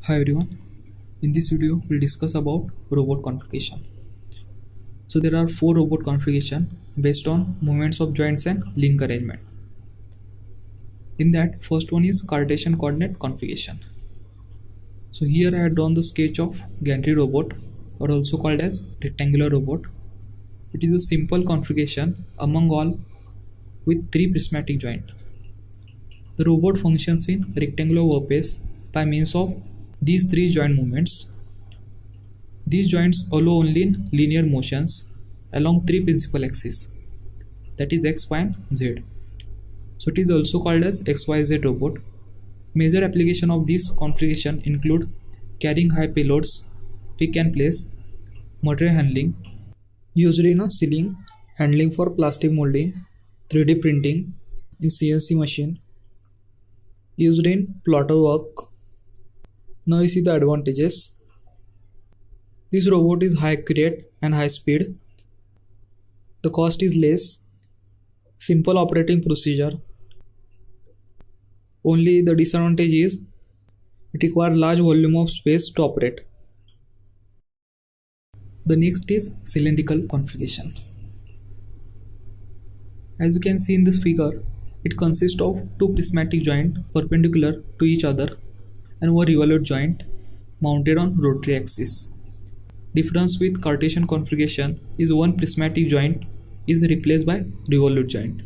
Hi everyone. In this video, we'll discuss about robot configuration. So there are four robot configuration based on movements of joints and link arrangement. In that, first one is Cartesian coordinate configuration. So here I have drawn the sketch of gantry robot, or also called as rectangular robot. It is a simple configuration among all with three prismatic joints. The robot functions in rectangular workpiece by means of these three joint movements. These joints allow only in linear motions along three principal axes, that is x, y and z. So it is also called as XYZ robot. Major application of this configuration include carrying high payloads, pick and place, material handling, used in a sealing, handling for plastic molding, 3D printing, in CNC machine, used in plotter work. Now you see the advantages. This robot is high accurate and high speed. The cost is less. Simple operating procedure. Only the disadvantage is it requires large volume of space to operate. The next is cylindrical configuration. As you can see in this figure, it consists of two prismatic joints perpendicular to each other and one revolute joint mounted on rotary axis. Difference with Cartesian configuration is one prismatic joint is replaced by revolute joint.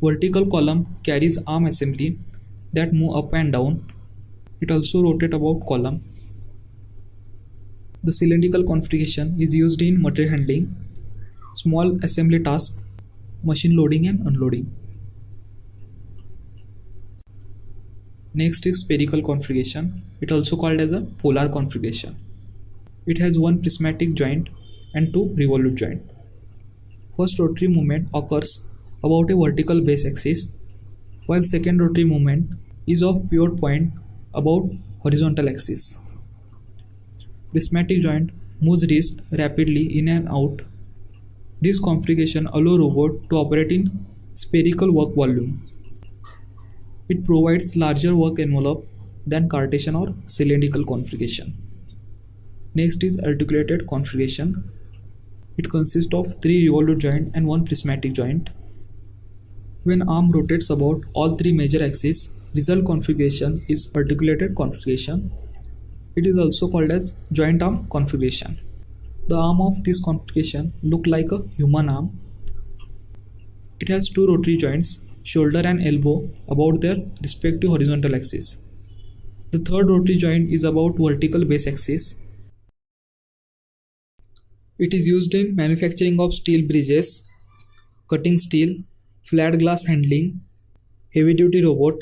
Vertical column carries arm assembly that move up and down. It also rotates about column. The cylindrical configuration is used in material handling, small assembly tasks, machine loading and unloading. Next is spherical configuration. It also called as a polar configuration. It has one prismatic joint and two revolute joint. First rotary movement occurs about a vertical base axis, while second rotary movement is of pure point about horizontal axis. Prismatic joint moves wrist rapidly in and out. This configuration allows robot to operate in spherical work volume. It provides larger work envelope than Cartesian or cylindrical configuration. Next is articulated configuration. It consists of three revolute joints and one prismatic joint. When arm rotates about all three major axes, result configuration is articulated configuration. It is also called as joint arm configuration. The arm of this configuration look like a human arm. It has two rotary joints, shoulder and elbow, about their respective horizontal axis. The third rotary joint is about vertical base axis. It is used in manufacturing of steel bridges, cutting steel, flat glass handling, heavy duty robot,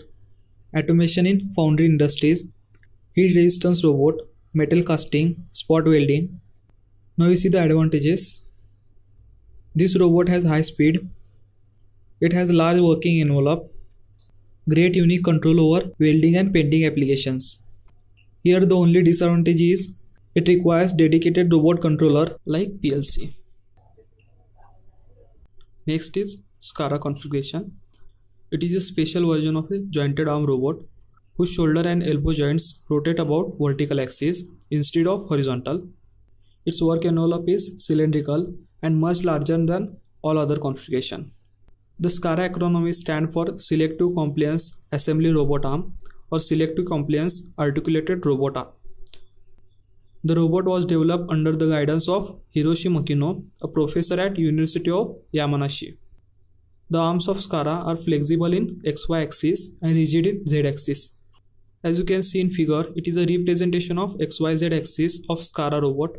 automation in foundry industries, heat resistance robot, metal casting, spot welding. Now you see the advantages. This robot has high speed. It has large working envelope, great unique control over welding and painting applications. Here the only disadvantage is it requires dedicated robot controller like PLC. Next is SCARA configuration. It is a special version of a jointed arm robot whose shoulder and elbow joints rotate about vertical axis instead of horizontal. Its work envelope is cylindrical and much larger than all other configuration. The SCARA acronym stands for Selective Compliance Assembly Robot Arm or Selective Compliance Articulated Robot Arm. The robot was developed under the guidance of Hiroshi Makino, a professor at University of Yamanashi. The arms of SCARA are flexible in XY axis and rigid in Z axis. As you can see in figure, it is a representation of XYZ axis of SCARA robot.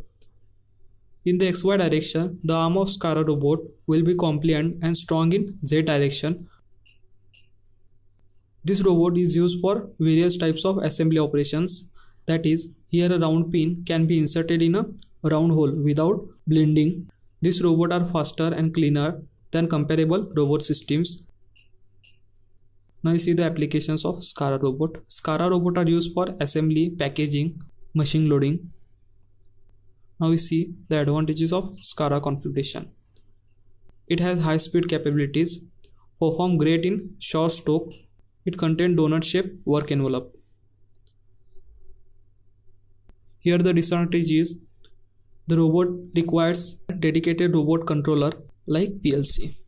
In the XY direction, the arm of SCARA robot will be compliant and strong in Z direction. This robot is used for various types of assembly operations. That is, here a round pin can be inserted in a round hole without blending. These robots are faster and cleaner than comparable robot systems. Now you see the applications of SCARA robot. SCARA robots are used for assembly, packaging, machine loading. Now we see the advantages of SCARA configuration. It has high speed capabilities, perform great in short stroke. It contains donut shaped work envelope. Here the disadvantage is the robot requires a dedicated robot controller like PLC.